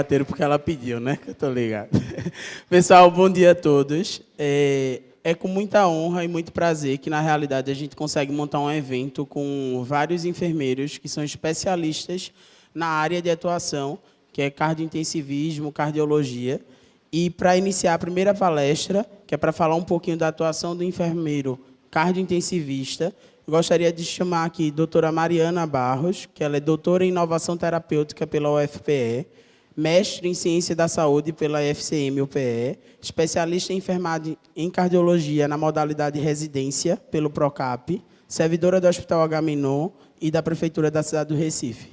Porque ela pediu, né? Que eu tô ligado. Pessoal, bom dia a todos. É com muita honra e muito prazer que, na realidade, a gente consegue montar um evento com vários enfermeiros que são especialistas na área de atuação, que é cardiointensivismo, cardiologia. E, para iniciar a primeira palestra, que é para falar um pouquinho da atuação do enfermeiro cardiointensivista, eu gostaria de chamar aqui a doutora Mariana Barros, que ela é doutora em inovação terapêutica pela UFPE, mestre em ciência da saúde pela FCM-UPE, especialista em enfermagem em cardiologia na modalidade residência pelo PROCAP, servidora do Hospital Agamenon e da Prefeitura da cidade do Recife.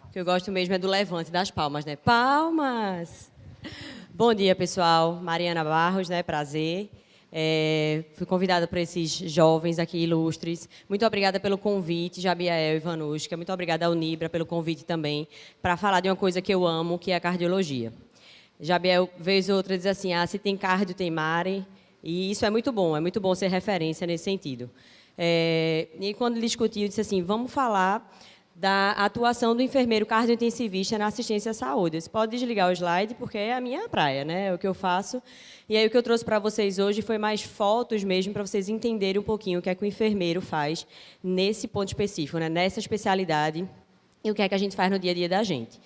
O que eu gosto mesmo é do levante das palmas, né? Palmas! Bom dia, pessoal. Mariana Barros, né? Prazer. Fui convidada por esses jovens aqui ilustres. Muito obrigada pelo convite, Jabiel e Vanushka. Muito obrigada ao Nibra pelo convite também, para falar de uma coisa que eu amo, que é a cardiologia. Jabiel, vez ou outra, diz assim, se tem cardio, tem mare. E isso é muito bom ser referência nesse sentido. E quando ele discutiu, disse assim, vamos falar da atuação do enfermeiro cardiointensivista na assistência à saúde. Você pode desligar o slide, porque é a minha praia, né? É o que eu faço. E aí o que eu trouxe para vocês hoje foi mais fotos mesmo, para vocês entenderem um pouquinho o que é que o enfermeiro faz nesse ponto específico, né? Nessa especialidade, e o que é que a gente faz no dia a dia da gente.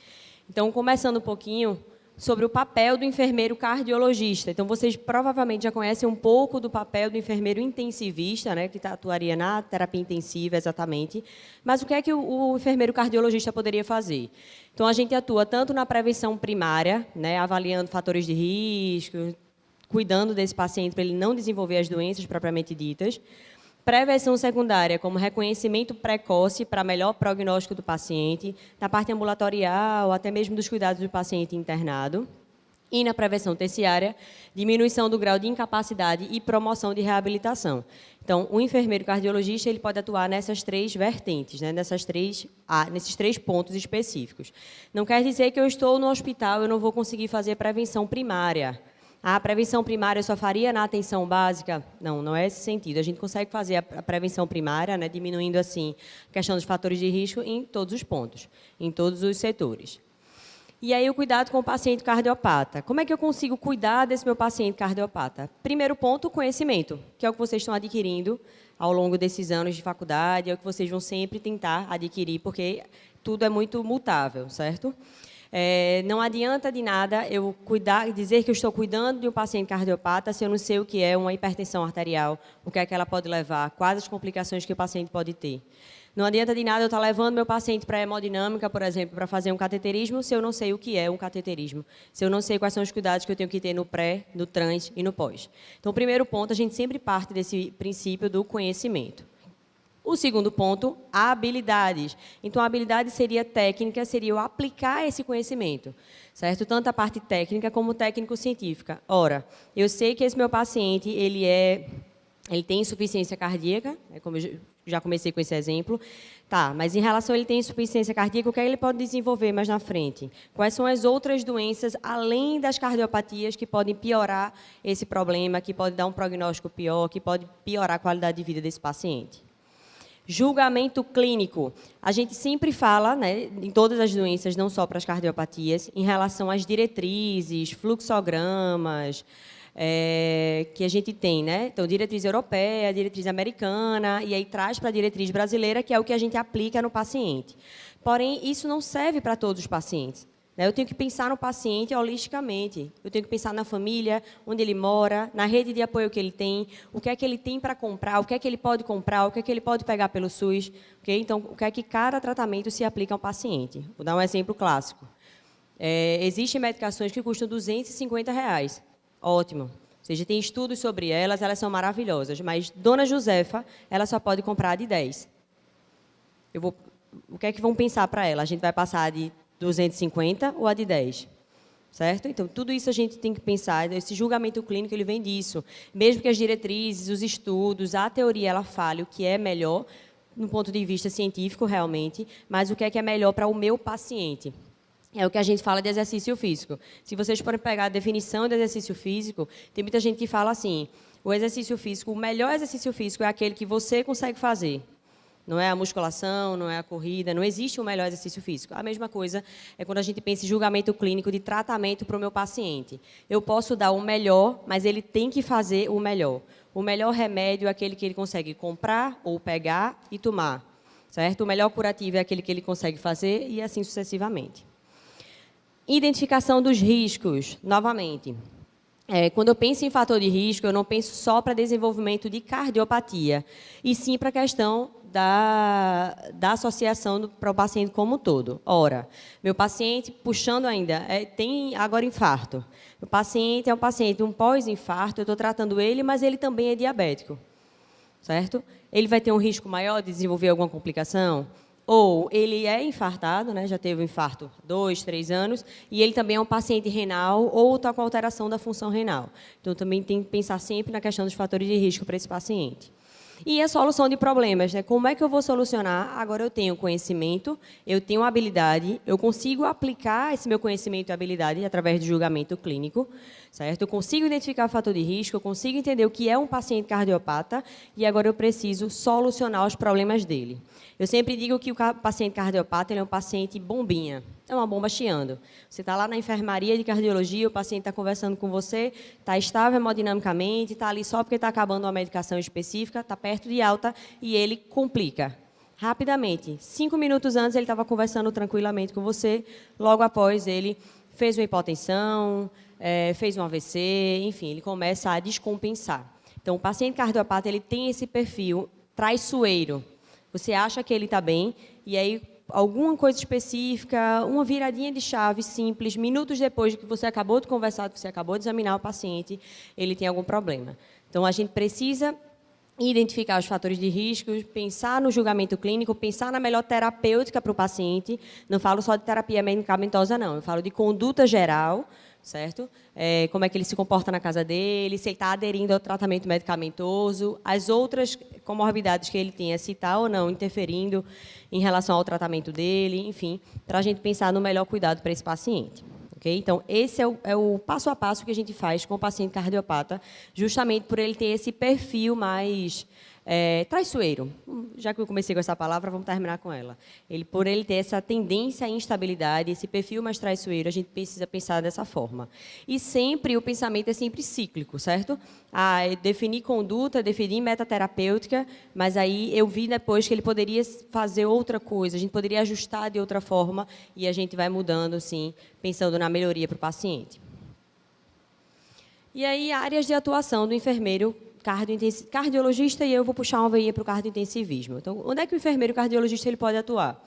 Então, começando um pouquinho sobre o papel do enfermeiro cardiologista. Então, vocês provavelmente já conhecem um pouco do papel do enfermeiro intensivista, né, que atuaria na terapia intensiva, exatamente. Mas o que é que o enfermeiro cardiologista poderia fazer? Então, a gente atua tanto na prevenção primária, né, avaliando fatores de risco, cuidando desse paciente para ele não desenvolver as doenças propriamente ditas. Prevenção secundária, como reconhecimento precoce para melhor prognóstico do paciente, na parte ambulatorial, até mesmo dos cuidados do paciente internado. E na prevenção terciária, diminuição do grau de incapacidade e promoção de reabilitação. Então, o enfermeiro cardiologista ele pode atuar nessas três vertentes, né? nesses três pontos específicos. Não quer dizer que eu estou no hospital, eu não vou conseguir fazer prevenção primária. A prevenção primária eu só faria na atenção básica? Não, não é esse sentido. A gente consegue fazer a prevenção primária, né, diminuindo, assim, a questão dos fatores de risco em todos os pontos, em todos os setores. E aí, o cuidado com o paciente cardiopata. Como é que eu consigo cuidar desse meu paciente cardiopata? Primeiro ponto, o conhecimento, que é o que vocês estão adquirindo ao longo desses anos de faculdade, é o que vocês vão sempre tentar adquirir, porque tudo é muito mutável, certo? Não adianta de nada eu dizer que eu estou cuidando de um paciente cardiopata se eu não sei o que é uma hipertensão arterial, o que é que ela pode levar, quais as complicações que o paciente pode ter. Não adianta de nada eu estar levando meu paciente para a hemodinâmica, por exemplo, para fazer um cateterismo, se eu não sei o que é um cateterismo, se eu não sei quais são os cuidados que eu tenho que ter no pré, no trans e no pós. Então, o primeiro ponto, a gente sempre parte desse princípio do conhecimento. O segundo ponto, habilidades. Então, a habilidade seria técnica, seria eu aplicar esse conhecimento, certo? Tanto a parte técnica como técnico-científica. Ora, eu sei que esse meu paciente, ele tem insuficiência cardíaca, como eu já comecei com esse exemplo. Tá, mas em relação a ele ter insuficiência cardíaca, o que ele pode desenvolver mais na frente? Quais são as outras doenças, além das cardiopatias, que podem piorar esse problema, que pode dar um prognóstico pior, que pode piorar a qualidade de vida desse paciente? Julgamento clínico. A gente sempre fala, né, em todas as doenças, não só para as cardiopatias, em relação às diretrizes, fluxogramas, que a gente tem, né? Então, diretriz europeia, diretriz americana, e aí traz para a diretriz brasileira, que é o que a gente aplica no paciente. Porém, isso não serve para todos os pacientes. Eu tenho que pensar no paciente holisticamente. Eu tenho que pensar na família, onde ele mora, na rede de apoio que ele tem, o que é que ele tem para comprar, o que é que ele pode comprar, o que é que ele pode pegar pelo SUS. Okay? Então, o que é que cada tratamento se aplica ao paciente. Vou dar um exemplo clássico. Existem medicações que custam R$250. Ótimo. Ou seja, tem estudos sobre elas, elas são maravilhosas. Mas Dona Josefa, ela só pode comprar de 10. O que é que vão pensar para ela? A gente vai passar de 250 ou a de 10, certo? Então, tudo isso a gente tem que pensar, esse julgamento clínico ele vem disso. Mesmo que as diretrizes, os estudos, a teoria ela fale o que é melhor, no ponto de vista científico realmente, mas o que é melhor para o meu paciente. É o que a gente fala de exercício físico. Se vocês forem pegar a definição de exercício físico, tem muita gente que fala assim, O exercício físico, o melhor exercício físico é aquele que você consegue fazer. Não é a musculação, não é a corrida, não existe um melhor exercício físico. A mesma coisa é quando a gente pensa em julgamento clínico de tratamento para o meu paciente. Eu posso dar o melhor, mas ele tem que fazer o melhor. O melhor remédio é aquele que ele consegue comprar ou pegar e tomar, certo? O melhor curativo é aquele que ele consegue fazer e assim sucessivamente. Identificação dos riscos, novamente. Quando eu penso em fator de risco, eu não penso só para desenvolvimento de cardiopatia, e sim para a questão da associação para o paciente como um todo. Ora, meu paciente, puxando ainda, tem agora infarto. O paciente é um paciente, um pós-infarto, eu estou tratando ele, mas ele também é diabético, certo? Ele vai ter um risco maior de desenvolver alguma complicação? Ou ele é infartado, né, já teve um infarto 2, 3 anos, e ele também é um paciente renal ou está com alteração da função renal. Então, também tem que pensar sempre na questão dos fatores de risco para esse paciente. E a solução de problemas, né? Como é que eu vou solucionar? Agora eu tenho conhecimento, eu tenho habilidade, eu consigo aplicar esse meu conhecimento e habilidade através de julgamento clínico, certo? Eu consigo identificar o fator de risco, eu consigo entender o que é um paciente cardiopata e agora eu preciso solucionar os problemas dele. Eu sempre digo que o paciente cardiopata ele é um paciente bombinha, é uma bomba chiando. Você está lá na enfermaria de cardiologia, o paciente está conversando com você, está estável hemodinamicamente, está ali só porque está acabando uma medicação específica, está perto de alta e ele complica. Rapidamente, 5 minutos antes ele estava conversando tranquilamente com você, logo após ele fez uma hipotensão, fez um AVC, enfim, ele começa a descompensar. Então, o paciente cardiopata ele tem esse perfil traiçoeiro. Você acha que ele está bem, e aí alguma coisa específica, uma viradinha de chave simples, minutos depois de que você acabou de conversar, que você acabou de examinar o paciente, ele tem algum problema. Então, a gente precisa identificar os fatores de risco, pensar no julgamento clínico, pensar na melhor terapêutica para o paciente. Não falo só de terapia medicamentosa, não. Eu falo de conduta geral, certo? Como é que ele se comporta na casa dele, se ele está aderindo ao tratamento medicamentoso, as outras comorbidades que ele tenha, se está ou não interferindo em relação ao tratamento dele, enfim, para a gente pensar no melhor cuidado para esse paciente. Okay? Então, esse é o passo a passo que a gente faz com o paciente cardiopata, justamente por ele ter esse perfil mais traiçoeiro. Já que eu comecei com essa palavra, vamos terminar com ela. Por ele ter essa tendência à instabilidade, esse perfil mais traiçoeiro, a gente precisa pensar dessa forma. E sempre, o pensamento é sempre cíclico, certo? Definir conduta, definir metaterapêutica, mas aí eu vi depois que ele poderia fazer outra coisa, a gente poderia ajustar de outra forma e a gente vai mudando, sim, pensando na melhoria para o paciente. E aí, áreas de atuação do enfermeiro cardiologista, e eu vou puxar uma veia para o cardiointensivismo. Então, onde é que o enfermeiro cardiologista ele pode atuar?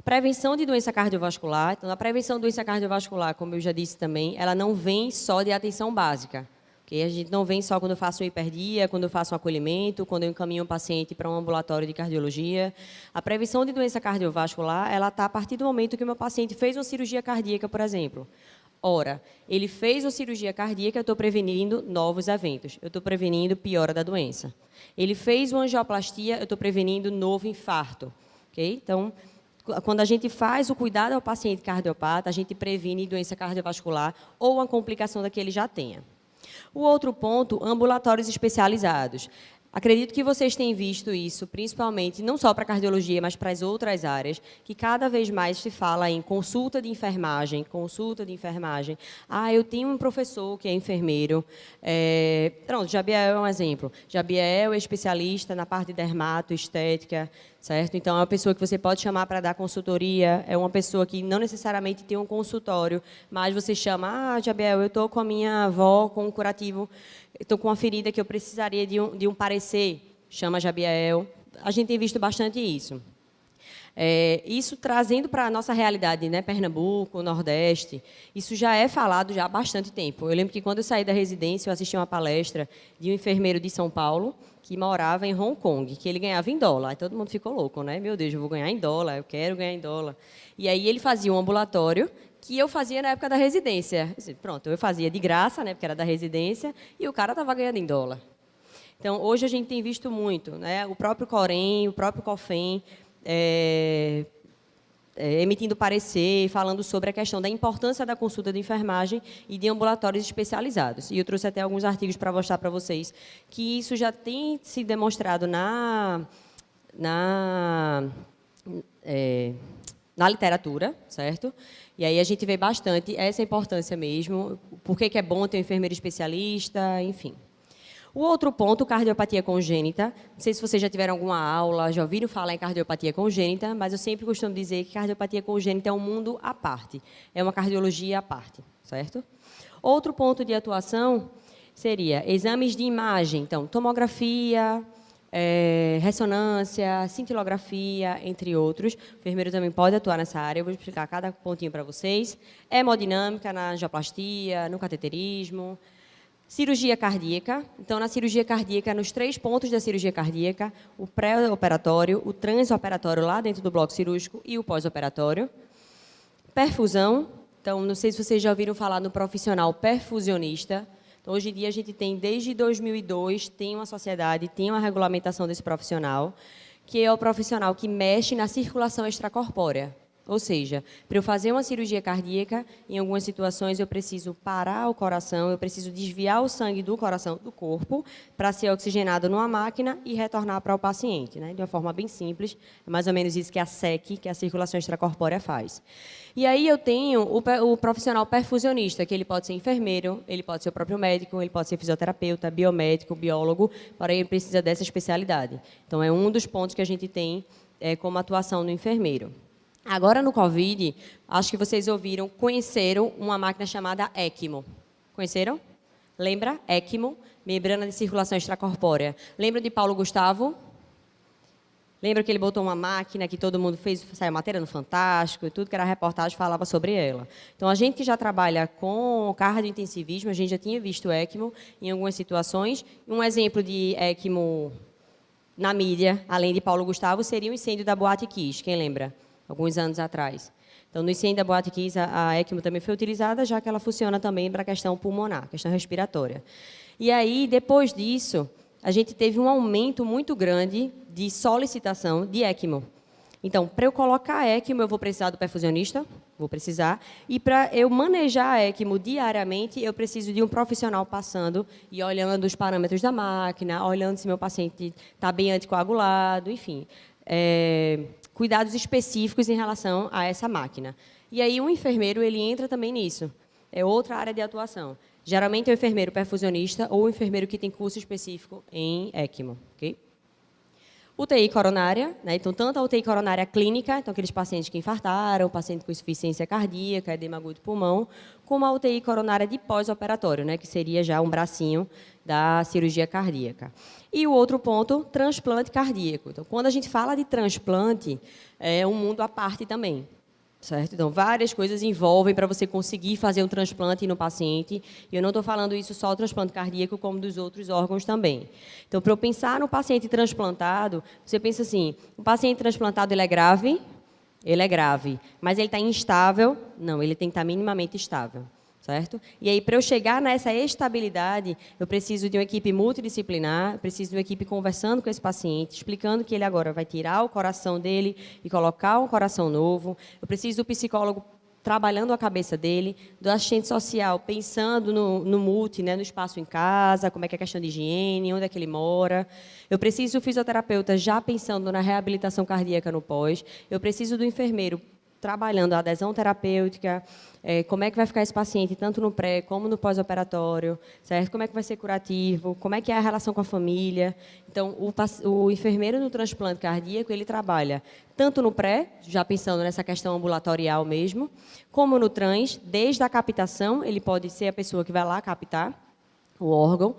Prevenção de doença cardiovascular. Então, a prevenção de doença cardiovascular, como eu já disse também, ela não vem só de atenção básica. Okay? A gente não vem só quando eu faço hiperdia, quando eu faço um acolhimento, quando eu encaminho um paciente para um ambulatório de cardiologia. A prevenção de doença cardiovascular, ela está a partir do momento que o meu paciente fez uma cirurgia cardíaca, por exemplo. Ora, ele fez uma cirurgia cardíaca, eu estou prevenindo novos eventos. Eu estou prevenindo piora da doença. Ele fez uma angioplastia, eu estou prevenindo novo infarto. Okay? Então, quando a gente faz o cuidado ao paciente cardiopata, a gente previne doença cardiovascular ou uma complicação da que ele já tenha. O outro ponto, ambulatórios especializados. Acredito que vocês têm visto isso, principalmente, não só para a cardiologia, mas para as outras áreas, que cada vez mais se fala em consulta de enfermagem, consulta de enfermagem. Eu tenho um professor que é enfermeiro. Pronto, Jabiel é um exemplo. Jabiel é especialista na parte de dermato, estética, certo? Então, é uma pessoa que você pode chamar para dar consultoria, é uma pessoa que não necessariamente tem um consultório, mas você chama, Jabiel, eu estou com a minha avó com um curativo, estou com uma ferida que eu precisaria de um parecer, chama Jabiel. A gente tem visto bastante isso. Isso trazendo para a nossa realidade, né, Pernambuco, Nordeste, isso já é falado já há bastante tempo. Eu lembro que quando eu saí da residência, eu assisti uma palestra de um enfermeiro de São Paulo, que morava em Hong Kong, que ele ganhava em dólar. Aí todo mundo ficou louco, né? Meu Deus, eu vou ganhar em dólar, eu quero ganhar em dólar. E aí ele fazia um ambulatório, que eu fazia na época da residência. Pronto, eu fazia de graça, né, porque era da residência, e o cara estava ganhando em dólar. Então, hoje a gente tem visto muito, né, o próprio Corém, o próprio COFEM, emitindo parecer, falando sobre a questão da importância da consulta de enfermagem e de ambulatórios especializados. E eu trouxe até alguns artigos para mostrar para vocês que isso já tem se demonstrado na literatura, certo? E aí a gente vê bastante essa importância mesmo, por que é bom ter um enfermeiro especialista, enfim. O outro ponto, cardiopatia congênita. Não sei se vocês já tiveram alguma aula, já ouviram falar em cardiopatia congênita, mas eu sempre costumo dizer que cardiopatia congênita é um mundo à parte, é uma cardiologia à parte, certo? Outro ponto de atuação seria exames de imagem, então, tomografia, ressonância, cintilografia, entre outros. O enfermeiro também pode atuar nessa área, eu vou explicar cada pontinho para vocês. Hemodinâmica na angioplastia, no cateterismo. Cirurgia cardíaca. Então, na cirurgia cardíaca, nos 3 pontos da cirurgia cardíaca, o pré-operatório, o transoperatório lá dentro do bloco cirúrgico e o pós-operatório. Perfusão. Então, não sei se vocês já ouviram falar no profissional perfusionista. Então, hoje em dia, a gente tem, desde 2002, tem uma sociedade, tem uma regulamentação desse profissional, que é o profissional que mexe na circulação extracorpórea. Ou seja, para eu fazer uma cirurgia cardíaca, em algumas situações eu preciso parar o coração, eu preciso desviar o sangue do coração do corpo para ser oxigenado numa máquina e retornar para o paciente, né? De uma forma bem simples, é mais ou menos isso que a SEC, que é a circulação extracorpórea, faz. E aí eu tenho o profissional perfusionista, que ele pode ser enfermeiro, ele pode ser o próprio médico, ele pode ser fisioterapeuta, biomédico, biólogo, porém ele precisa dessa especialidade. Então, é um dos pontos que a gente tem como atuação no enfermeiro. Agora, no Covid, acho que vocês ouviram, conheceram uma máquina chamada ECMO. Conheceram? Lembra? ECMO, membrana de circulação extracorpórea. Lembra de Paulo Gustavo? Lembra que ele botou uma máquina que todo mundo fez, saiu matéria no Fantástico, e tudo que era reportagem falava sobre ela. Então, a gente que já trabalha com cardiointensivismo, a gente já tinha visto ECMO em algumas situações. Um exemplo de ECMO na mídia, além de Paulo Gustavo, seria o incêndio da Boate Kiss. Quem lembra? Alguns anos atrás. Então, no incêndio da Boate Kiss, a ECMO também foi utilizada, já que ela funciona também para a questão pulmonar, questão respiratória. E aí, depois disso, a gente teve um aumento muito grande de solicitação de ECMO. Então, para eu colocar a ECMO, eu vou precisar do perfusionista, vou precisar, e para eu manejar a ECMO diariamente, eu preciso de um profissional passando e olhando os parâmetros da máquina, olhando se meu paciente está bem anticoagulado, enfim. Cuidados específicos em relação a essa máquina. E aí, um enfermeiro ele entra também nisso. É outra área de atuação. Geralmente, é o enfermeiro perfusionista ou o enfermeiro que tem curso específico em ECMO. Okay? UTI coronária, né? Então, tanto a UTI coronária clínica, então aqueles pacientes que infartaram, paciente com insuficiência cardíaca, edema agudo do pulmão, como a UTI coronária de pós-operatório, né? Que seria já um bracinho da cirurgia cardíaca. E o outro ponto, transplante cardíaco. Então, quando a gente fala de transplante, é um mundo à parte também. Certo? Então, várias coisas envolvem para você conseguir fazer um transplante no paciente. E eu não estou falando isso só do transplante cardíaco, como dos outros órgãos também. Então, para eu pensar no paciente transplantado, você pensa assim, o paciente transplantado ele é grave? Ele é grave. Mas ele está instável? Não, ele tem que estar minimamente estável. Certo? E aí, para eu chegar nessa estabilidade, eu preciso de uma equipe multidisciplinar, eu preciso de uma equipe conversando com esse paciente, explicando que ele agora vai tirar o coração dele e colocar um coração novo. Eu preciso do psicólogo trabalhando a cabeça dele, do assistente social pensando no multi, né, no espaço em casa, como é que é a questão de higiene, onde é que ele mora. Eu preciso do fisioterapeuta já pensando na reabilitação cardíaca no pós. Eu preciso do enfermeiro trabalhando a adesão terapêutica, como é que vai ficar esse paciente, tanto no pré como no pós-operatório, certo? Como é que vai ser curativo, como é que é a relação com a família. Então, o enfermeiro no transplante cardíaco, ele trabalha tanto no pré, já pensando nessa questão ambulatorial mesmo, como no trans, desde a captação, ele pode ser a pessoa que vai lá captar o órgão,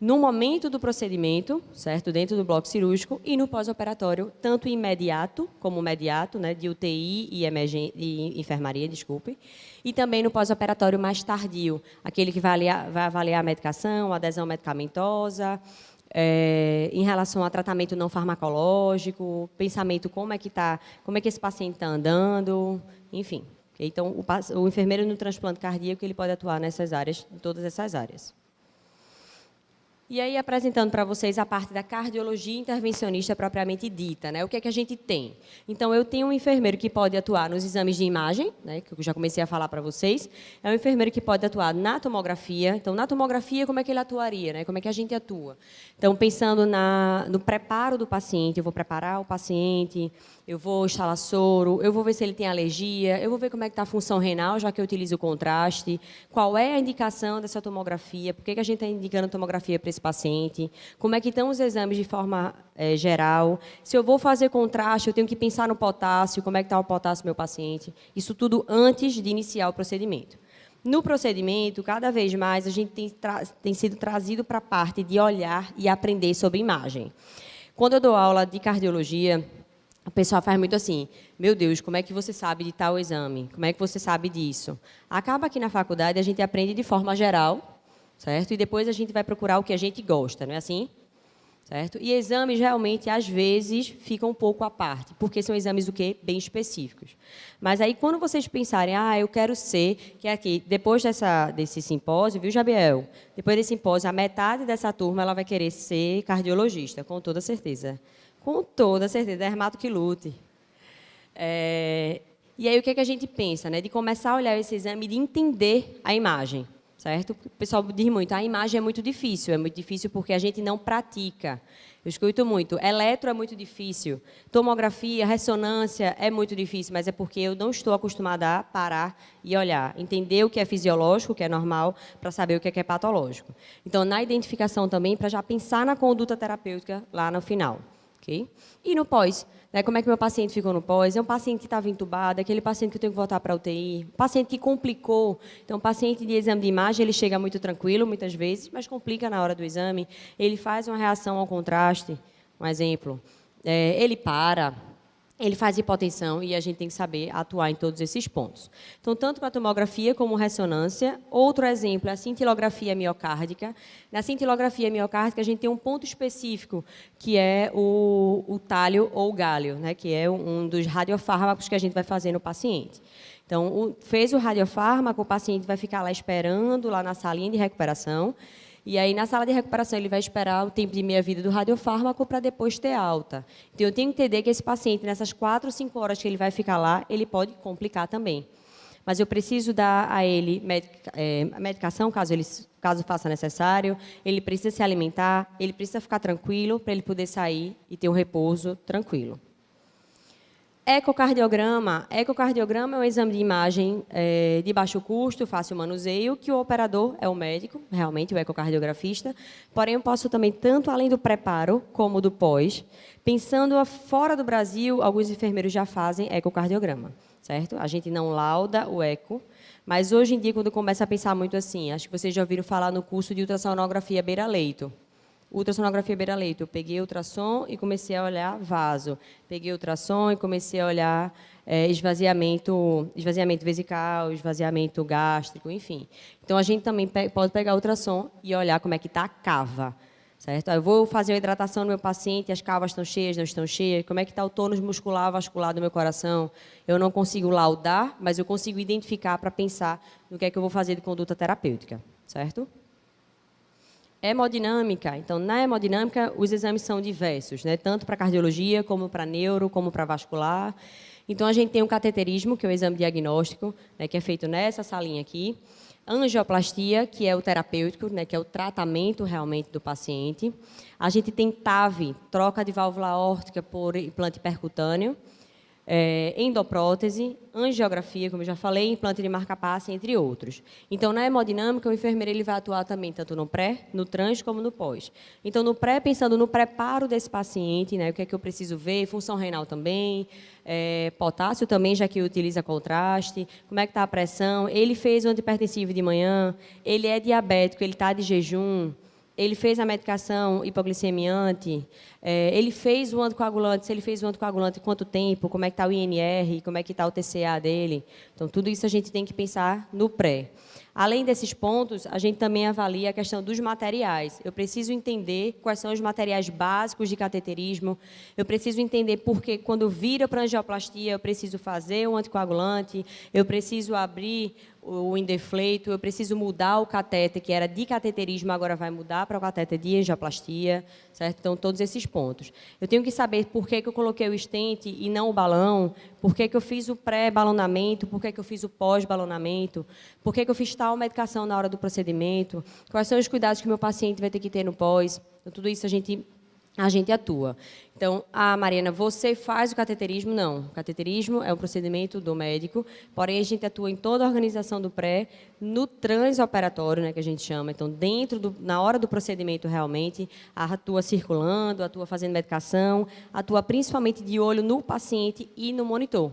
no momento do procedimento, certo, dentro do bloco cirúrgico, e no pós-operatório, tanto imediato, como mediato, né, de UTI e enfermaria, desculpe, e também no pós-operatório mais tardio, aquele que vai avaliar a medicação, a adesão medicamentosa, em relação a tratamento não farmacológico, pensamento como é que esse paciente está andando, enfim. Então, o enfermeiro no transplante cardíaco ele pode atuar nessas áreas, em todas essas áreas. E aí, apresentando para vocês a parte da cardiologia intervencionista propriamente dita, né? O que é que a gente tem? Então, eu tenho um enfermeiro que pode atuar nos exames de imagem, né? Que eu já comecei a falar para vocês. É um enfermeiro que pode atuar na tomografia. Então, na tomografia, como é que ele atuaria, né? Como é que a gente atua? Então, pensando no preparo do paciente, eu vou preparar o paciente, eu vou instalar soro, eu vou ver se ele tem alergia, eu vou ver como é que está a função renal, já que eu utilizo o contraste, qual é a indicação dessa tomografia, por que a gente está indicando tomografia para esse paciente, como é que estão os exames de forma geral, se eu vou fazer contraste, eu tenho que pensar no potássio, como é que está o potássio do meu paciente, isso tudo antes de iniciar o procedimento. No procedimento, cada vez mais, a gente tem sido trazido para a parte de olhar e aprender sobre imagem. Quando eu dou aula de cardiologia, o pessoal faz muito assim, meu Deus, como é que você sabe de tal exame? Como é que você sabe disso? Acaba aqui na faculdade, a gente aprende de forma geral, certo? E depois a gente vai procurar o que a gente gosta, não é assim? Certo? E exames, realmente, às vezes, ficam um pouco à parte, porque são exames o quê? Bem específicos. Mas aí, quando vocês pensarem, eu quero ser, que é aqui, depois desse simpósio, viu, Jabiel? Depois desse simpósio, a metade dessa turma ela vai querer ser cardiologista, com toda certeza. Com toda certeza, dermato que lute. E aí, o que é que a gente pensa? Né? De começar a olhar esse exame e de entender a imagem. Certo? O pessoal diz muito, a imagem é muito difícil porque a gente não pratica. Eu escuto muito, eletro é muito difícil, tomografia, ressonância é muito difícil, mas é porque eu não estou acostumada a parar e olhar, entender o que é fisiológico, o que é normal, para saber o que é patológico. Então, na identificação também, para já pensar na conduta terapêutica lá no final. Okay? E no pós, né, como é que meu paciente ficou no pós? É um paciente que estava entubado, é aquele paciente que eu tenho que voltar para a UTI, paciente que complicou. Então, o paciente de exame de imagem, ele chega muito tranquilo, muitas vezes, mas complica na hora do exame. Ele faz uma reação ao contraste, um exemplo. Ele para, ele faz hipotensão e a gente tem que saber atuar em todos esses pontos. Então, tanto para a tomografia como ressonância. Outro exemplo é a cintilografia miocárdica. Na cintilografia miocárdica, a gente tem um ponto específico, que é o talho ou o gálio, né, que é um dos radiofármacos que a gente vai fazer no paciente. Então, fez o radiofármaco, o paciente vai ficar lá esperando, lá na salinha de recuperação. E aí, na sala de recuperação, ele vai esperar o tempo de meia-vida do radiofármaco para depois ter alta. Então, eu tenho que entender que esse paciente, nessas 4 ou 5 horas que ele vai ficar lá, ele pode complicar também. Mas eu preciso dar a ele medicação, caso faça necessário, ele precisa se alimentar, ele precisa ficar tranquilo para ele poder sair e ter um repouso tranquilo. Ecocardiograma. Ecocardiograma é um exame de imagem de baixo custo, fácil manuseio, que o operador é o médico, realmente, o ecocardiografista. Porém, eu posso também, tanto além do preparo como do pós, pensando fora do Brasil, alguns enfermeiros já fazem ecocardiograma, certo? A gente não lauda o eco, mas hoje em dia, quando começa a pensar muito assim, acho que vocês já ouviram falar no curso de ultrassonografia beira-leito. Ultrassonografia beira-leito. Eu peguei ultrassom e comecei a olhar vaso. Peguei ultrassom e comecei a olhar esvaziamento vesical, esvaziamento gástrico, enfim. Então, a gente também pode pegar ultrassom e olhar como é que está a cava. Certo? Eu vou fazer a hidratação do meu paciente, as cavas estão cheias, não estão cheias, como é que está o tônus muscular, vascular do meu coração. Eu não consigo laudar, mas eu consigo identificar para pensar no que é que eu vou fazer de conduta terapêutica. Certo? Hemodinâmica. Então, na hemodinâmica, os exames são diversos, né? Tanto para cardiologia, como para neuro, como para vascular. Então, a gente tem o cateterismo, que é o exame diagnóstico, né, que é feito nessa salinha aqui. Angioplastia, que é o terapêutico, né, que é o tratamento realmente do paciente. A gente tem TAV, troca de válvula aórtica por implante percutâneo. Endoprótese, angiografia, como eu já falei, implante de marca-passe, entre outros. Então, na hemodinâmica, o enfermeiro ele vai atuar também tanto no pré, no trans, como no pós. Então, no pré, pensando no preparo desse paciente, né, o que é que eu preciso ver, função renal também, potássio também, já que utiliza contraste, como é que está a pressão, ele fez o antipertensivo de manhã, ele é diabético, ele está de jejum, ele fez a medicação hipoglicemiante, ele fez o anticoagulante, se ele fez o anticoagulante, quanto tempo, como é que está o INR, como é que está o TCA dele. Então, tudo isso a gente tem que pensar no pré. Além desses pontos, a gente também avalia a questão dos materiais. Eu preciso entender quais são os materiais básicos de cateterismo, eu preciso entender porque, quando vira para angioplastia, eu preciso fazer o anticoagulante, eu preciso abrir o endefleito, eu preciso mudar o catéter, que era de cateterismo, agora vai mudar para o catéter de angioplastia, certo? Então, todos esses pontos. Eu tenho que saber por que eu coloquei o stent e não o balão, por que eu fiz o pré-balonamento, por que eu fiz o pós-balonamento, por que eu fiz tal medicação na hora do procedimento, quais são os cuidados que o meu paciente vai ter que ter no pós. Então, tudo isso a gente atua. Então, Mariana, você faz o cateterismo? Não. O cateterismo é um procedimento do médico, porém, a gente atua em toda a organização do pré, no transoperatório, né, que a gente chama. Então, na hora do procedimento, realmente, atua circulando, atua fazendo medicação, atua principalmente de olho no paciente e no monitor.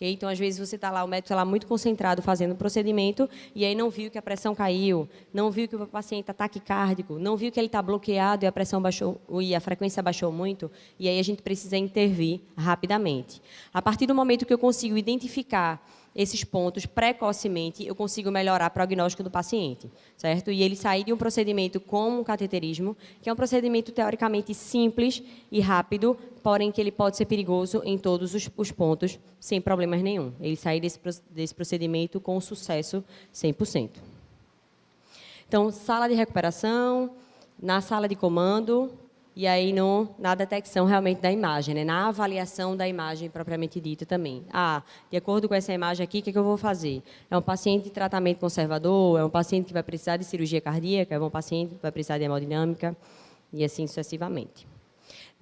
Então, às vezes, você está lá, o médico está lá muito concentrado fazendo o procedimento e aí não viu que a pressão caiu, não viu que o paciente está taquicárdico, não viu que ele está bloqueado e a pressão baixou e a frequência baixou muito, e aí a gente precisa intervir rapidamente. A partir do momento que eu consigo identificar esses pontos precocemente, eu consigo melhorar o prognóstico do paciente, certo? E ele sair de um procedimento como o cateterismo, que é um procedimento teoricamente simples e rápido, porém que ele pode ser perigoso em todos os pontos, sem problemas nenhum. Ele sair desse procedimento com sucesso 100%. Então, sala de recuperação, na sala de comando, e aí na detecção realmente da imagem, né? Na avaliação da imagem propriamente dita também. De acordo com essa imagem aqui, o que eu vou fazer? É um paciente de tratamento conservador, é um paciente que vai precisar de cirurgia cardíaca, é um paciente que vai precisar de hemodinâmica, e assim sucessivamente.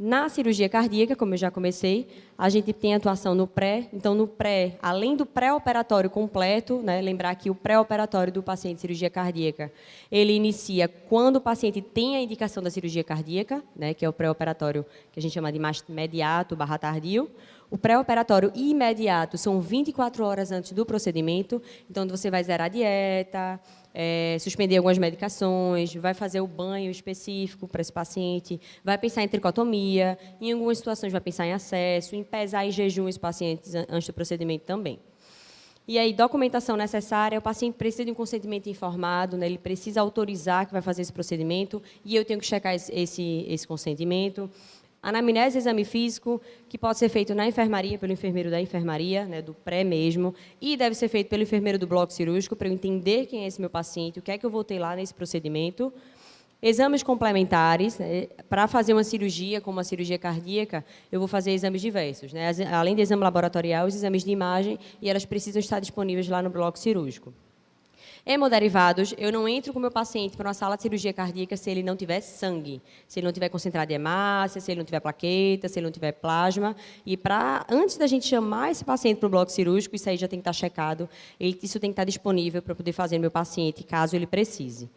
Na cirurgia cardíaca, como eu já comecei, a gente tem atuação no pré. Então, no pré, além do pré-operatório completo, né, lembrar que o pré-operatório do paciente de cirurgia cardíaca, ele inicia quando o paciente tem a indicação da cirurgia cardíaca, né, que é o pré-operatório que a gente chama de imediato/tardio. O pré-operatório e imediato são 24 horas antes do procedimento, então você vai zerar a dieta, suspender algumas medicações, vai fazer o banho específico para esse paciente, vai pensar em tricotomia, em algumas situações vai pensar em acesso, em pesar em jejum os pacientes antes do procedimento também. E aí, documentação necessária, o paciente precisa de um consentimento informado, né? Ele precisa autorizar que vai fazer esse procedimento e eu tenho que checar esse consentimento. Anamnese e exame físico, que pode ser feito na enfermaria, pelo enfermeiro da enfermaria, né, do pré mesmo, e deve ser feito pelo enfermeiro do bloco cirúrgico, para eu entender quem é esse meu paciente, o que é que eu vou ter lá nesse procedimento. Exames complementares, né, para fazer uma cirurgia, como a cirurgia cardíaca, eu vou fazer exames diversos, né, além do exame laboratorial, os exames de imagem, e elas precisam estar disponíveis lá no bloco cirúrgico. Hemoderivados, eu não entro com o meu paciente para uma sala de cirurgia cardíaca se ele não tiver sangue, se ele não tiver concentrado de hemácia, se ele não tiver plaqueta, se ele não tiver plasma. E antes da gente chamar esse paciente para o bloco cirúrgico, isso aí já tem que estar checado, isso tem que estar disponível para poder fazer no meu paciente, caso ele precise.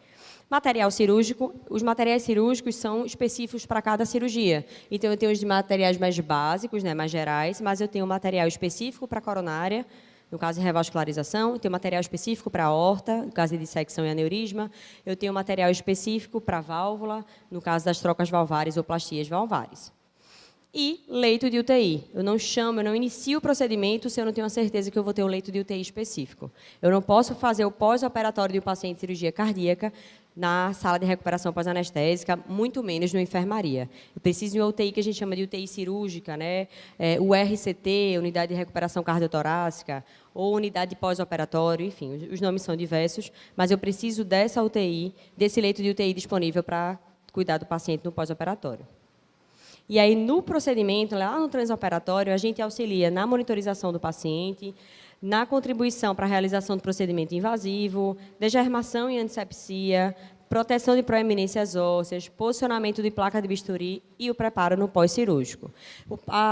Material cirúrgico, os materiais cirúrgicos são específicos para cada cirurgia. Então, eu tenho os materiais mais básicos, né, mais gerais, mas eu tenho um material específico para a coronária, no caso de revascularização, eu tenho material específico para a aorta, no caso de dissecção e aneurisma, eu tenho material específico para a válvula, no caso das trocas valvares ou plastias valvares. E leito de UTI. Eu não inicio o procedimento se eu não tenho a certeza que eu vou ter um leito de UTI específico. Eu não posso fazer o pós-operatório de um paciente de cirurgia cardíaca na sala de recuperação pós-anestésica, muito menos na enfermaria. Eu preciso de uma UTI que a gente chama de UTI cirúrgica, né? O RCT, Unidade de Recuperação Cardiotorácica, ou unidade de pós-operatório, enfim, os nomes são diversos, mas eu preciso dessa UTI, desse leito de UTI disponível para cuidar do paciente no pós-operatório. E aí, no procedimento, lá no transoperatório, a gente auxilia na monitorização do paciente, na contribuição para a realização do procedimento invasivo, degermação e antisepsia, proteção de proeminências ósseas, posicionamento de placa de bisturi e o preparo no pós-cirúrgico.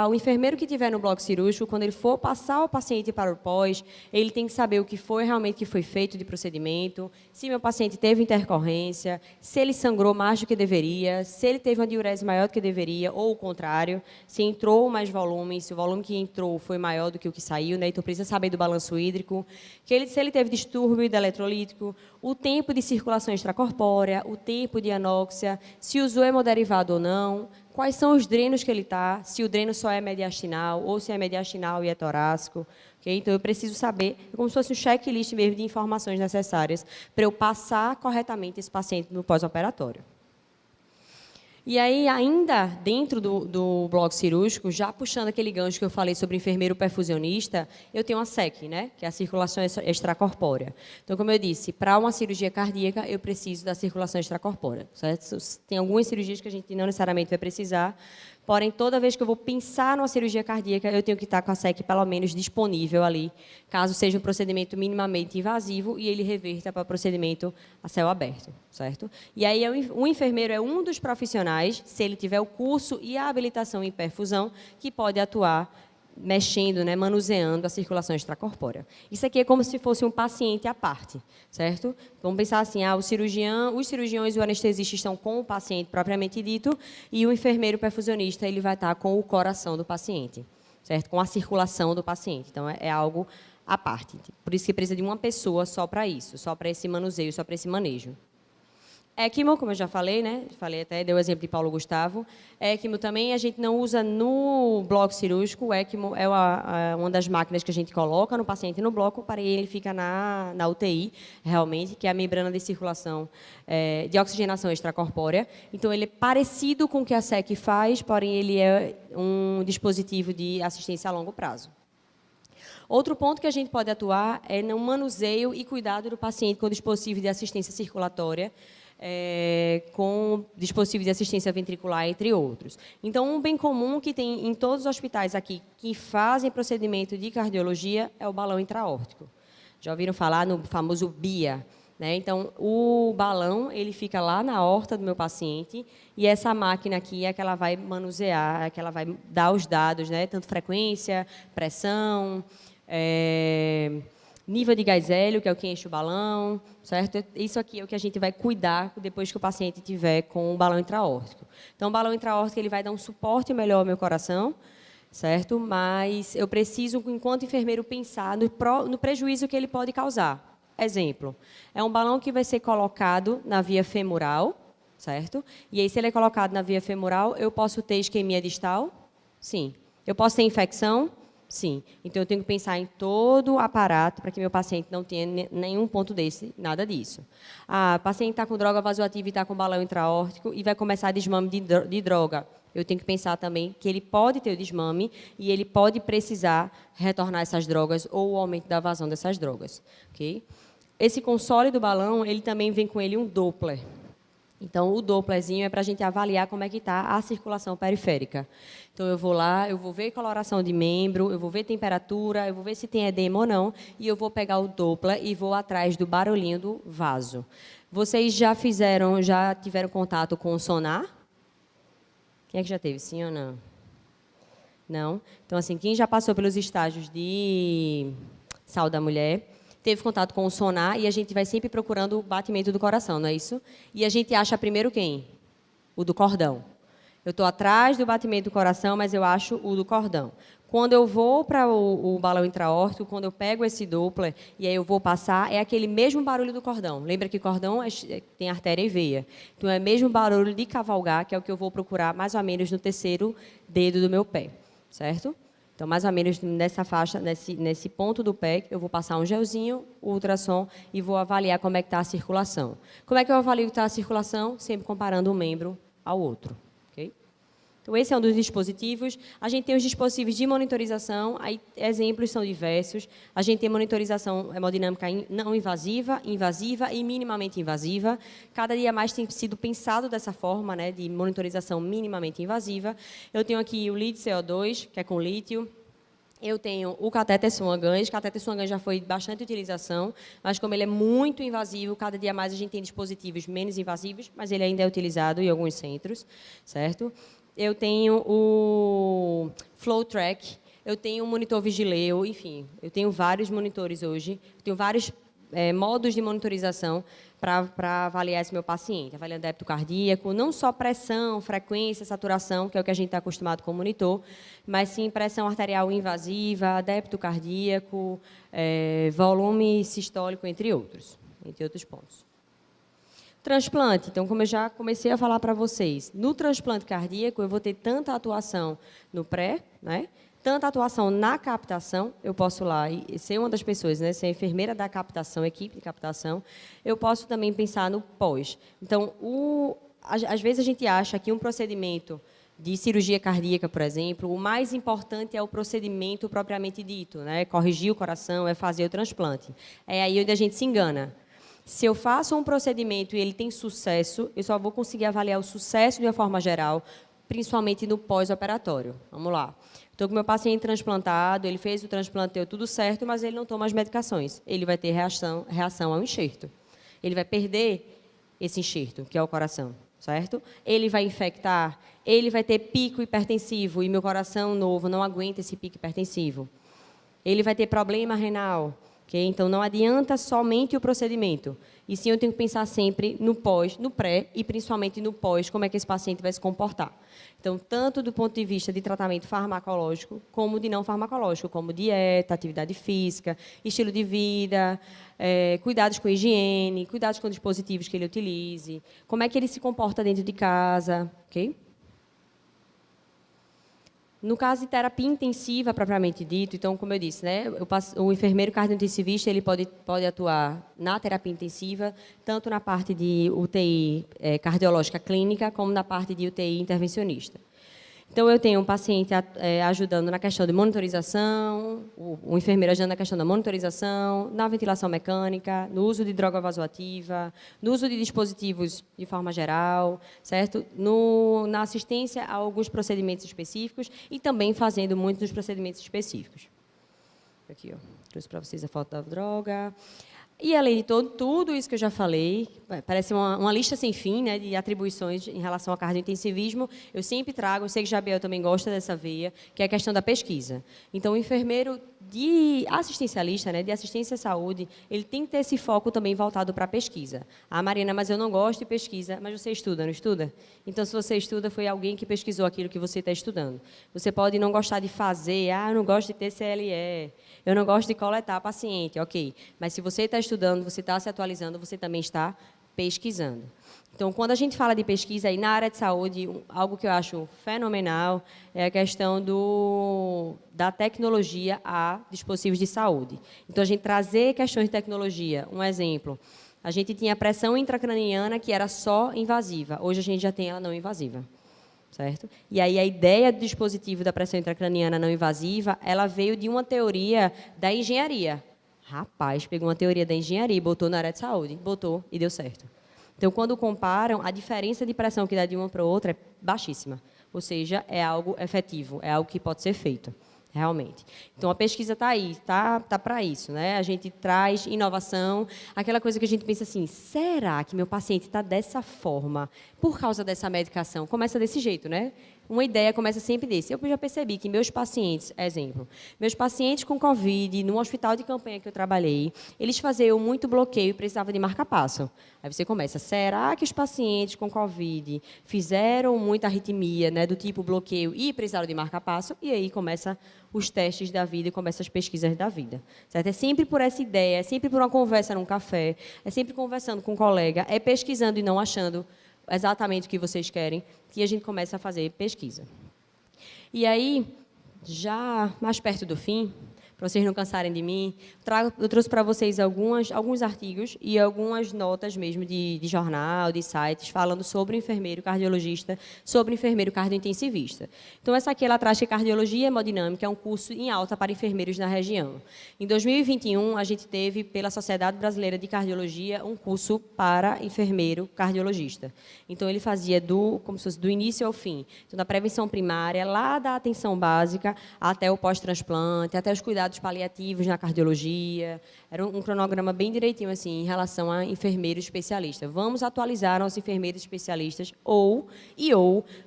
O enfermeiro que estiver no bloco cirúrgico, quando ele for passar o paciente para o pós, ele tem que saber o que foi realmente que foi feito de procedimento, se meu paciente teve intercorrência, se ele sangrou mais do que deveria, se ele teve uma diurese maior do que deveria, ou o contrário, se entrou mais volume, se o volume que entrou foi maior do que o que saiu, né? Então precisa saber do balanço hídrico, se ele teve distúrbio eletrolítico, o tempo de circulação extracorpórea, o tempo de anóxia, se usou hemoderivado ou não, quais são os drenos que ele está, se o dreno só é mediastinal ou se é mediastinal e é torácico. Okay? Então, eu preciso saber, é como se fosse um checklist mesmo de informações necessárias para eu passar corretamente esse paciente no pós-operatório. E aí, ainda dentro do bloco cirúrgico, já puxando aquele gancho que eu falei sobre enfermeiro perfusionista, eu tenho a SEC, né, que é a circulação extracorpórea. Então, como eu disse, para uma cirurgia cardíaca, eu preciso da circulação extracorpórea, certo? Tem algumas cirurgias que a gente não necessariamente vai precisar, porém, toda vez que eu vou pensar numa cirurgia cardíaca, eu tenho que estar com a SEC pelo menos disponível ali, caso seja um procedimento minimamente invasivo e ele reverta para procedimento a céu aberto, certo? E aí, o enfermeiro é um dos profissionais, se ele tiver o curso e a habilitação em perfusão, que pode atuar mexendo, né, manuseando a circulação extracorpórea. Isso aqui é como se fosse um paciente à parte, certo? Vamos pensar assim, os cirurgiões e o anestesista estão com o paciente propriamente dito e o enfermeiro perfusionista ele vai estar com o coração do paciente, certo? Com a circulação do paciente. Então, é algo à parte. Por isso que precisa de uma pessoa só para isso, só para esse manuseio, só para esse manejo. ECMO, como eu já falei, né? Falei até, dei o exemplo de Paulo Gustavo. ECMO também a gente não usa no bloco cirúrgico. O ECMO é uma das máquinas que a gente coloca no paciente no bloco, para ele fica na UTI, realmente, que é a membrana de circulação de oxigenação extracorpórea. Então, ele é parecido com o que a SEC faz, porém, ele é um dispositivo de assistência a longo prazo. Outro ponto que a gente pode atuar é no manuseio e cuidado do paciente com dispositivo de assistência circulatória, com dispositivo de assistência ventricular, entre outros. Então, um bem comum que tem em todos os hospitais aqui que fazem procedimento de cardiologia é o balão intraórtico. Já ouviram falar no famoso BIA? Né? Então, o balão ele fica lá na aorta do meu paciente e essa máquina aqui é que ela vai manusear, é que ela vai dar os dados, né? Tanto frequência, pressão, nível de gás hélio, que é o que enche o balão, certo? Isso aqui é o que a gente vai cuidar depois que o paciente tiver com o balão intraórtico. Então, o balão intraórtico ele vai dar um suporte melhor ao meu coração, certo? Mas eu preciso, enquanto enfermeiro, pensar no prejuízo que ele pode causar. Exemplo, é um balão que vai ser colocado na via femoral, certo? E aí, se ele é colocado na via femoral, eu posso ter isquemia distal? Sim. Eu posso ter infecção? Sim. Então, eu tenho que pensar em todo o aparato para que meu paciente não tenha nenhum ponto desse, nada disso. O paciente está com droga vasoativa e está com balão intraórtico e vai começar desmame de droga. Eu tenho que pensar também que ele pode ter o desmame e ele pode precisar retornar essas drogas ou o aumento da vazão dessas drogas. Okay? Esse console do balão, ele também vem com ele um Doppler. Então, o Dopplerzinho é para a gente avaliar como é que está a circulação periférica. Então, eu vou lá, eu vou ver coloração de membro, eu vou ver temperatura, eu vou ver se tem edema ou não, e eu vou pegar o Doppler e vou atrás do barulhinho do vaso. Vocês já tiveram contato com o sonar? Quem é que já teve, sim ou não? Não? Então, assim, quem já passou pelos estágios de saúde da mulher, teve contato com o sonar e a gente vai sempre procurando o batimento do coração, não é isso? E a gente acha primeiro quem? O do cordão. Eu estou atrás do batimento do coração, mas eu acho o do cordão. Quando eu vou para o balão intraórtico, quando eu pego esse Doppler e aí eu vou passar, é aquele mesmo barulho do cordão. Lembra que cordão tem artéria e veia. Então, é o mesmo barulho de cavalgar, que é o que eu vou procurar mais ou menos no terceiro dedo do meu pé, certo? Então, mais ou menos nessa faixa, nesse ponto do pé, eu vou passar um gelzinho, o ultrassom, e vou avaliar como é que está a circulação. Como é que eu avalio que está a circulação? Sempre comparando um membro ao outro. Okay? Então, esse é um dos dispositivos. A gente tem os dispositivos de monitorização, aí exemplos são diversos. A gente tem monitorização hemodinâmica não invasiva, invasiva e minimamente invasiva. Cada dia mais tem sido pensado dessa forma, né, de monitorização minimamente invasiva. Eu tenho aqui o lead CO2, que é com lítio. Eu tenho o catéter Swan-Ganz. O catéter Swan-Ganz já foi de bastante utilização, mas como ele é muito invasivo, cada dia mais a gente tem dispositivos menos invasivos, mas ele ainda é utilizado em alguns centros, certo? Eu tenho o FlowTrack, eu tenho o monitor Vigileo, enfim, eu tenho vários monitores hoje, eu tenho vários modos de monitorização para avaliar esse meu paciente, avaliando débito cardíaco, não só pressão, frequência, saturação, que é o que a gente está acostumado com o monitor, mas sim pressão arterial invasiva, débito cardíaco, volume sistólico, entre outros pontos. Transplante, então, como eu já comecei a falar para vocês, no transplante cardíaco eu vou ter tanta atuação no pré, né? Tanta atuação na captação, eu posso lá e ser uma das pessoas, né, ser enfermeira da captação, equipe de captação, eu posso também pensar no pós. Então, às vezes a gente acha que um procedimento de cirurgia cardíaca, por exemplo, o mais importante é o procedimento propriamente dito, né? Corrigir o coração, é fazer o transplante. É aí onde a gente se engana. Se eu faço um procedimento e ele tem sucesso, eu só vou conseguir avaliar o sucesso de uma forma geral, principalmente no pós-operatório. Vamos lá. Estou com meu paciente transplantado, ele fez o transplante, deu tudo certo, mas ele não toma as medicações. Ele vai ter reação ao enxerto. Ele vai perder esse enxerto, que é o coração, certo? Ele vai infectar, ele vai ter pico hipertensivo e meu coração novo não aguenta esse pico hipertensivo. Ele vai ter problema renal, ok? Então não adianta somente o procedimento. E sim, eu tenho que pensar sempre no pós, no pré e principalmente no pós, como é que esse paciente vai se comportar. Então, tanto do ponto de vista de tratamento farmacológico, como de não farmacológico, como dieta, atividade física, estilo de vida, cuidados com higiene, cuidados com dispositivos que ele utilize, como é que ele se comporta dentro de casa, ok? No caso de terapia intensiva, propriamente dito, então, como eu disse, né, o enfermeiro cardiointensivista ele pode atuar na terapia intensiva, tanto na parte de UTI cardiológica clínica, como na parte de UTI intervencionista. Então, eu tenho um paciente ajudando na questão de monitorização, o enfermeiro ajudando na questão da monitorização, na ventilação mecânica, no uso de droga vasoativa, no uso de dispositivos de forma geral, certo? Na assistência a alguns procedimentos específicos e também fazendo muitos dos procedimentos específicos. Aqui, ó, trouxe para vocês a foto da droga. E, além de tudo isso que eu já falei, parece uma lista sem fim, né, de atribuições em relação ao cardiointensivismo, eu sempre trago, eu sei que Jabiel também gosta dessa veia, que é a questão da pesquisa. Então, o enfermeiro de assistencialista, né, de assistência à saúde, ele tem que ter esse foco também voltado para a pesquisa. Ah, Marina, mas eu não gosto de pesquisa. Mas você estuda, não estuda? Então, se você estuda, foi alguém que pesquisou aquilo que você está estudando. Você pode não gostar de fazer, eu não gosto de TCLE, eu não gosto de coletar paciente, ok. Mas se você está estudando, você está se atualizando, você também está pesquisando. Então, quando a gente fala de pesquisa, aí na área de saúde, algo que eu acho fenomenal é a questão da tecnologia a dispositivos de saúde. Então, a gente trazer questões de tecnologia. Um exemplo, a gente tinha a pressão intracraniana que era só invasiva. Hoje, a gente já tem ela não invasiva. Certo? E aí a ideia do dispositivo da pressão intracraniana não invasiva, ela veio de uma teoria da engenharia. Rapaz, pegou uma teoria da engenharia e botou na área de saúde. Botou e deu certo. Então, quando comparam, a diferença de pressão que dá de uma para outra é baixíssima. Ou seja, é algo efetivo, é algo que pode ser feito, realmente. Então, a pesquisa está aí, tá para isso, né? A gente traz inovação, aquela coisa que a gente pensa assim, será que meu paciente está dessa forma por causa dessa medicação? Começa desse jeito, né? Uma ideia começa sempre desse. Eu já percebi que meus pacientes, exemplo, meus pacientes com Covid, no hospital de campanha que eu trabalhei, eles faziam muito bloqueio e precisavam de marca-passo. Aí você começa, será que os pacientes com Covid fizeram muita arritmia, né, do tipo bloqueio e precisaram de marca-passo? E aí começa os testes da vida e começa as pesquisas da vida. Certo? É sempre por essa ideia, é sempre por uma conversa num café, é sempre conversando com um colega, é pesquisando e não achando exatamente o que vocês querem, que a gente começa a fazer pesquisa. E aí, já mais perto do fim, para vocês não cansarem de mim, eu trouxe para vocês alguns artigos e algumas notas mesmo de jornal, de sites, falando sobre o enfermeiro cardiologista, sobre o enfermeiro cardiointensivista. Então, essa aqui ela traz que Cardiologia Hemodinâmica é um curso em alta para enfermeiros na região. Em 2021, a gente teve, pela Sociedade Brasileira de Cardiologia, um curso para enfermeiro cardiologista. Então, ele fazia como se fosse do início ao fim. Então, da prevenção primária, lá da atenção básica, até o pós-transplante, até os cuidados paliativos na cardiologia. Era um cronograma bem direitinho assim em relação a enfermeiro especialista. Vamos atualizar nossos enfermeiros especialistas ou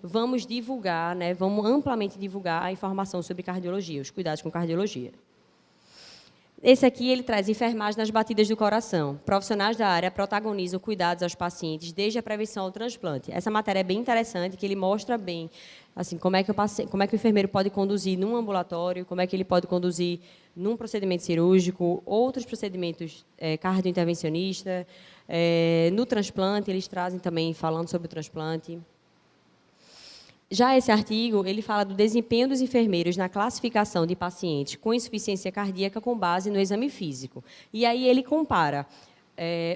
vamos divulgar, né, vamos amplamente divulgar a informação sobre cardiologia, os cuidados com cardiologia. Esse aqui ele traz enfermagem nas batidas do coração. Profissionais da área protagonizam cuidados aos pacientes desde a prevenção ao transplante. Essa matéria é bem interessante, que ele mostra bem assim, como é que o enfermeiro pode conduzir num ambulatório, como é que ele pode conduzir num procedimento cirúrgico, outros procedimentos cardiointervencionistas, no transplante, eles trazem também falando sobre o transplante. Já esse artigo, ele fala do desempenho dos enfermeiros na classificação de pacientes com insuficiência cardíaca com base no exame físico. E aí ele compara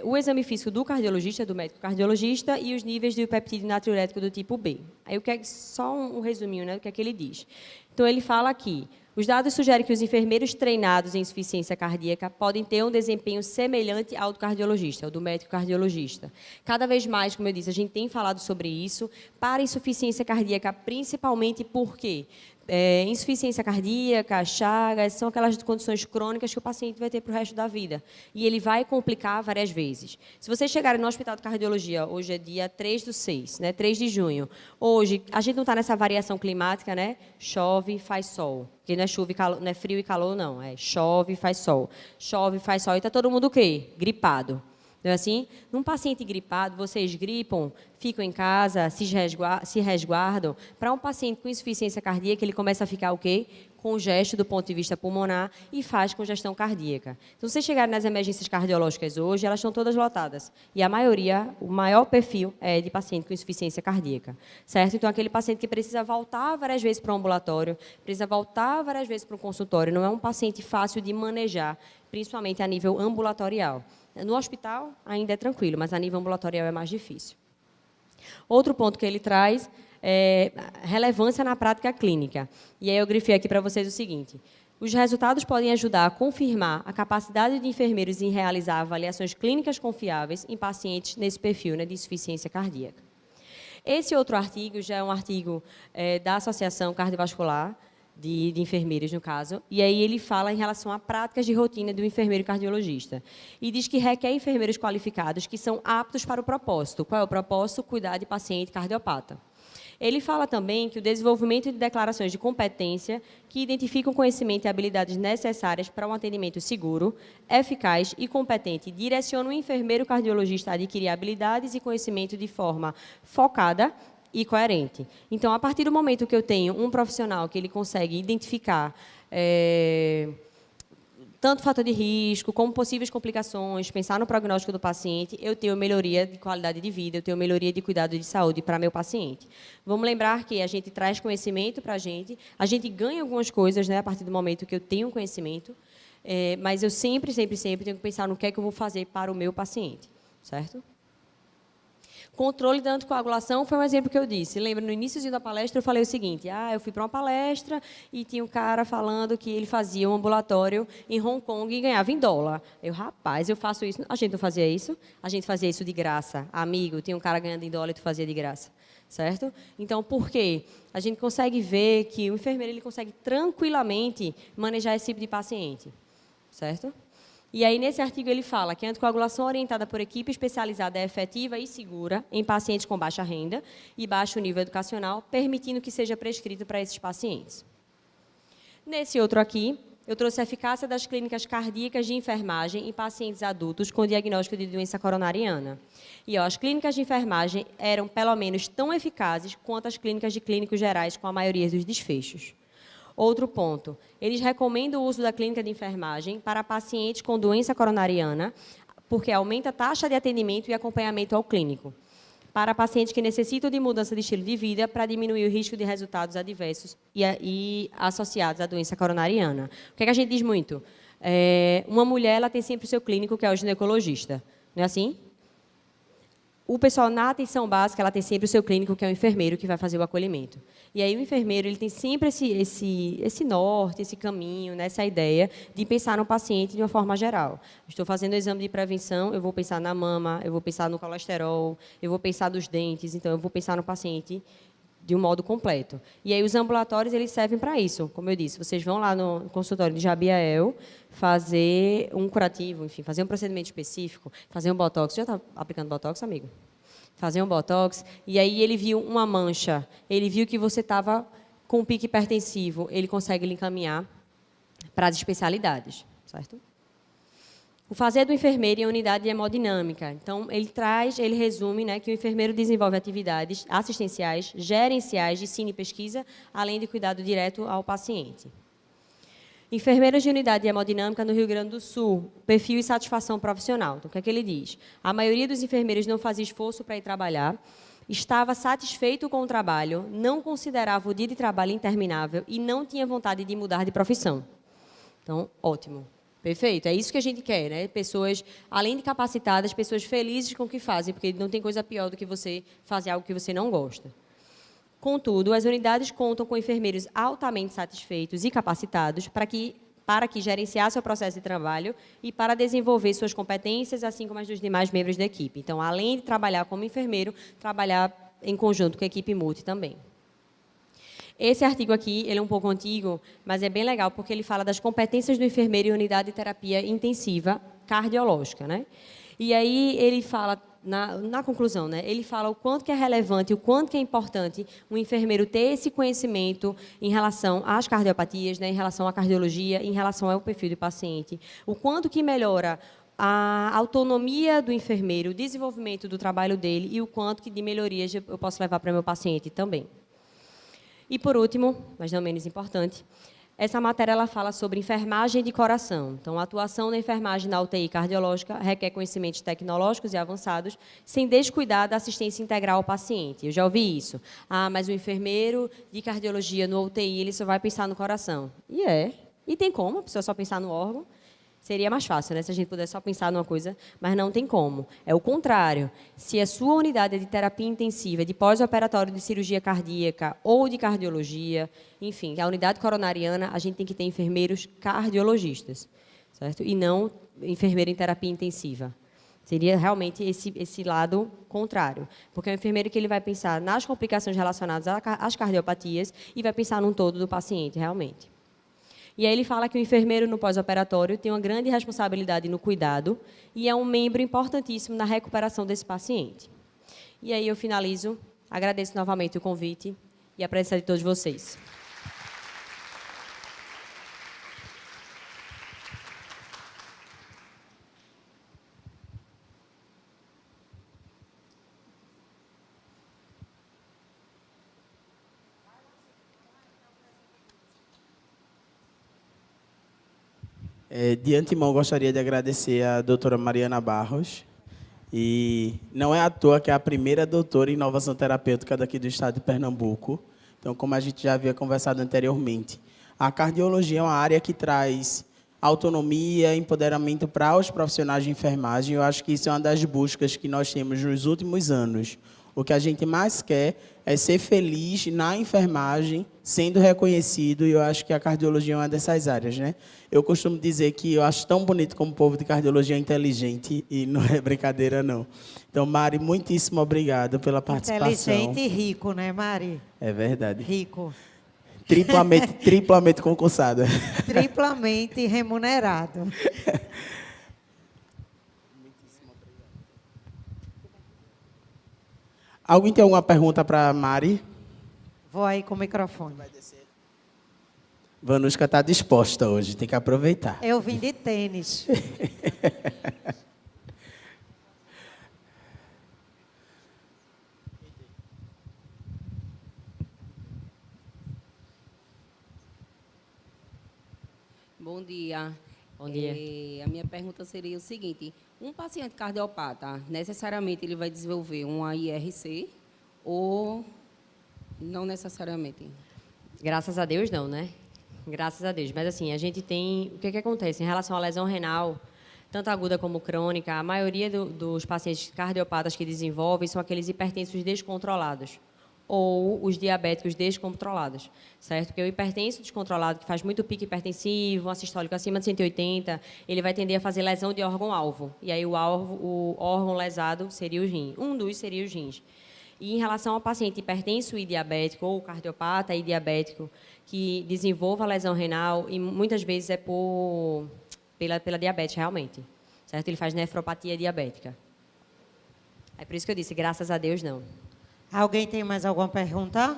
o exame físico do cardiologista, do médico cardiologista, e os níveis de peptídeo natriurético do tipo B. Aí, só um resuminho, né, do que é que ele diz. Então, ele fala aqui, os dados sugerem que os enfermeiros treinados em insuficiência cardíaca podem ter um desempenho semelhante ao do cardiologista, ao do médico cardiologista. Cada vez mais, como eu disse, a gente tem falado sobre isso, para insuficiência cardíaca, principalmente porque insuficiência cardíaca, Chagas, são aquelas condições crônicas que o paciente vai ter para o resto da vida. E ele vai complicar várias vezes. Se vocês chegarem no Hospital de Cardiologia, hoje é dia 3/6, né, 3 de junho. Hoje, a gente não está nessa variação climática, né? Chove, faz sol. Porque não é chuva e calor, não é frio e calor, não. É chove, faz sol. Chove, faz sol. E está todo mundo o quê? Gripado. Não é assim? Num paciente gripado, vocês gripam, ficam em casa, se resguardam. Para um paciente com insuficiência cardíaca, ele começa a ficar o quê? Congesto do ponto de vista pulmonar e faz congestão cardíaca. Então, se vocês chegarem nas emergências cardiológicas hoje, elas estão todas lotadas. E a maioria, o maior perfil é de paciente com insuficiência cardíaca. Certo? Então, aquele paciente que precisa voltar várias vezes para o ambulatório, precisa voltar várias vezes para o consultório, não é um paciente fácil de manejar, principalmente a nível ambulatorial. No hospital, ainda é tranquilo, mas a nível ambulatorial é mais difícil. Outro ponto que ele traz é relevância na prática clínica. E aí eu grifei aqui para vocês o seguinte. Os resultados podem ajudar a confirmar a capacidade de enfermeiros em realizar avaliações clínicas confiáveis em pacientes nesse perfil, né, de insuficiência cardíaca. Esse outro artigo já é um artigo da Associação Cardiovascular, de enfermeiros, no caso, e aí ele fala em relação a práticas de rotina do enfermeiro cardiologista. E diz que requer enfermeiros qualificados que são aptos para o propósito. Qual é o propósito? Cuidar de paciente cardiopata. Ele fala também que o desenvolvimento de declarações de competência que identificam conhecimento e habilidades necessárias para um atendimento seguro, eficaz e competente direcionam o enfermeiro cardiologista a adquirir habilidades e conhecimento de forma focada e coerente. Então, a partir do momento que eu tenho um profissional que ele consegue identificar tanto fator de risco, como possíveis complicações, pensar no prognóstico do paciente, eu tenho melhoria de qualidade de vida, eu tenho melhoria de cuidado de saúde para meu paciente. Vamos lembrar que a gente traz conhecimento para a gente ganha algumas coisas, né, a partir do momento que eu tenho conhecimento, mas eu sempre tenho que pensar no que é que eu vou fazer para o meu paciente, certo? Controle da anticoagulação foi um exemplo que eu disse. Lembra, no início da palestra, eu falei o seguinte, eu fui para uma palestra e tinha um cara falando que ele fazia um ambulatório em Hong Kong e ganhava em dólar. Eu, rapaz, eu faço isso. A gente não fazia isso? A gente fazia isso de graça. Amigo, tinha um cara ganhando em dólar e tu fazia de graça. Certo? Então, por quê? A gente consegue ver que o enfermeiro ele consegue tranquilamente manejar esse tipo de paciente. Certo? E aí, nesse artigo, ele fala que a anticoagulação orientada por equipe especializada é efetiva e segura em pacientes com baixa renda e baixo nível educacional, permitindo que seja prescrito para esses pacientes. Nesse outro aqui, eu trouxe a eficácia das clínicas cardíacas de enfermagem em pacientes adultos com diagnóstico de doença coronariana. E as clínicas de enfermagem eram, pelo menos, tão eficazes quanto as clínicas de clínicos gerais com a maioria dos desfechos. Outro ponto, eles recomendam o uso da clínica de enfermagem para pacientes com doença coronariana, porque aumenta a taxa de atendimento e acompanhamento ao clínico. Para pacientes que necessitam de mudança de estilo de vida para diminuir o risco de resultados adversos e associados à doença coronariana. O que é que a gente diz muito? Uma mulher ela tem sempre o seu clínico, que é o ginecologista. Não é assim? O pessoal, na atenção básica, ela tem sempre o seu clínico, que é o enfermeiro, que vai fazer o acolhimento. E aí o enfermeiro ele tem sempre esse norte, esse caminho, né, essa ideia de pensar no paciente de uma forma geral. Estou fazendo o exame de prevenção, eu vou pensar na mama, eu vou pensar no colesterol, eu vou pensar nos dentes, então eu vou pensar no paciente de um modo completo. E aí os ambulatórios eles servem para isso. Como eu disse, vocês vão lá no consultório de Jabiael fazer um curativo, enfim, fazer um procedimento específico, fazer um botox. Já está aplicando botox, amigo? Fazer um botox. E aí ele viu uma mancha, ele viu que você estava com um pique hipertensivo, ele consegue lhe encaminhar para as especialidades, certo? O fazer do enfermeiro em unidade de hemodinâmica. Então, ele resume, né, que o enfermeiro desenvolve atividades assistenciais, gerenciais de ensino e pesquisa, além de cuidado direto ao paciente. Enfermeiros de unidade de hemodinâmica no Rio Grande do Sul, perfil e satisfação profissional. Então, o que é que ele diz? A maioria dos enfermeiros não fazia esforço para ir trabalhar, estava satisfeito com o trabalho, não considerava o dia de trabalho interminável e não tinha vontade de mudar de profissão. Então, ótimo. Perfeito, é isso que a gente quer, né? Pessoas, além de capacitadas, pessoas felizes com o que fazem, porque não tem coisa pior do que você fazer algo que você não gosta. Contudo, as unidades contam com enfermeiros altamente satisfeitos e capacitados para que gerenciar seu processo de trabalho e para desenvolver suas competências, assim como as dos demais membros da equipe. Então, além de trabalhar como enfermeiro, trabalhar em conjunto com a equipe multi também. Esse artigo aqui, ele é um pouco antigo, mas é bem legal porque ele fala das competências do enfermeiro em unidade de terapia intensiva cardiológica, né? E aí ele fala, na conclusão, né? Ele fala o quanto que é relevante, o quanto que é importante um enfermeiro ter esse conhecimento em relação às cardiopatias, né? Em relação à cardiologia, em relação ao perfil do paciente, o quanto que melhora a autonomia do enfermeiro, o desenvolvimento do trabalho dele e o quanto que de melhorias eu posso levar para o meu paciente também. E, por último, mas não menos importante, essa matéria ela fala sobre enfermagem de coração. Então, a atuação da enfermagem na UTI cardiológica requer conhecimentos tecnológicos e avançados, sem descuidar da assistência integral ao paciente. Eu já ouvi isso. Ah, mas o enfermeiro de cardiologia no UTI, ele só vai pensar no coração. E tem como a pessoa só pensar no órgão. Seria mais fácil, né, se a gente pudesse só pensar numa coisa, mas não tem como. É o contrário. Se a sua unidade é de terapia intensiva, de pós-operatório de cirurgia cardíaca ou de cardiologia, enfim, a unidade coronariana, a gente tem que ter enfermeiros cardiologistas, certo? E não enfermeiro em terapia intensiva. Seria realmente esse lado contrário. Porque é o enfermeiro que ele vai pensar nas complicações relacionadas às cardiopatias e vai pensar num todo do paciente, realmente. E aí ele fala que o enfermeiro no pós-operatório tem uma grande responsabilidade no cuidado e é um membro importantíssimo na recuperação desse paciente. E aí eu finalizo, agradeço novamente o convite e a presença de todos vocês. De antemão, gostaria de agradecer a doutora Mariana Barros. E não é à toa que é a primeira doutora em inovação terapêutica daqui do estado de Pernambuco. Então, como a gente já havia conversado anteriormente, a cardiologia é uma área que traz autonomia, empoderamento para os profissionais de enfermagem. Eu acho que isso é uma das buscas que nós temos nos últimos anos. O que a gente mais quer é ser feliz na enfermagem, sendo reconhecido, e eu acho que a cardiologia é uma dessas áreas, né? Eu costumo dizer que eu acho tão bonito como o povo de cardiologia é inteligente, e não é brincadeira, não. Então, Mari, muitíssimo obrigado pela participação. Inteligente e rico, né, Mari? É verdade. Rico. Triplamente concursada. Triplamente remunerado. Alguém tem alguma pergunta para a Mari? Vou aí com o microfone. Vanushka está disposta hoje, tem que aproveitar. Eu vim de tênis. Bom dia. Bom dia. A minha pergunta seria o seguinte: um paciente cardiopata, necessariamente ele vai desenvolver uma IRC ou não necessariamente? Graças a Deus, não, né? Graças a Deus. Mas, assim, a gente tem... O que acontece? Em relação à lesão renal, tanto aguda como crônica, a maioria dos pacientes cardiopatas que desenvolvem são aqueles hipertensos descontrolados ou os diabéticos descontrolados, certo? Porque o hipertenso descontrolado, que faz muito pico hipertensivo, um sistólico acima de 180, ele vai tender a fazer lesão de órgão-alvo. E aí o órgão lesado seria o rim. Um dos seria os rins. E em relação ao paciente hipertenso e diabético, ou cardiopata e diabético, que desenvolva lesão renal, e muitas vezes é pela diabetes, realmente. Certo? Ele faz nefropatia diabética. É por isso que eu disse, graças a Deus, não. Alguém tem mais alguma pergunta?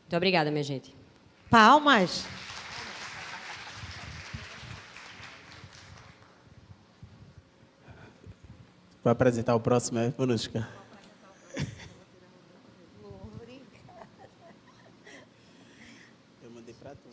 Muito obrigada, minha gente. Palmas. Vai apresentar o próximo, é, Vanushka? Eu mandei para tu.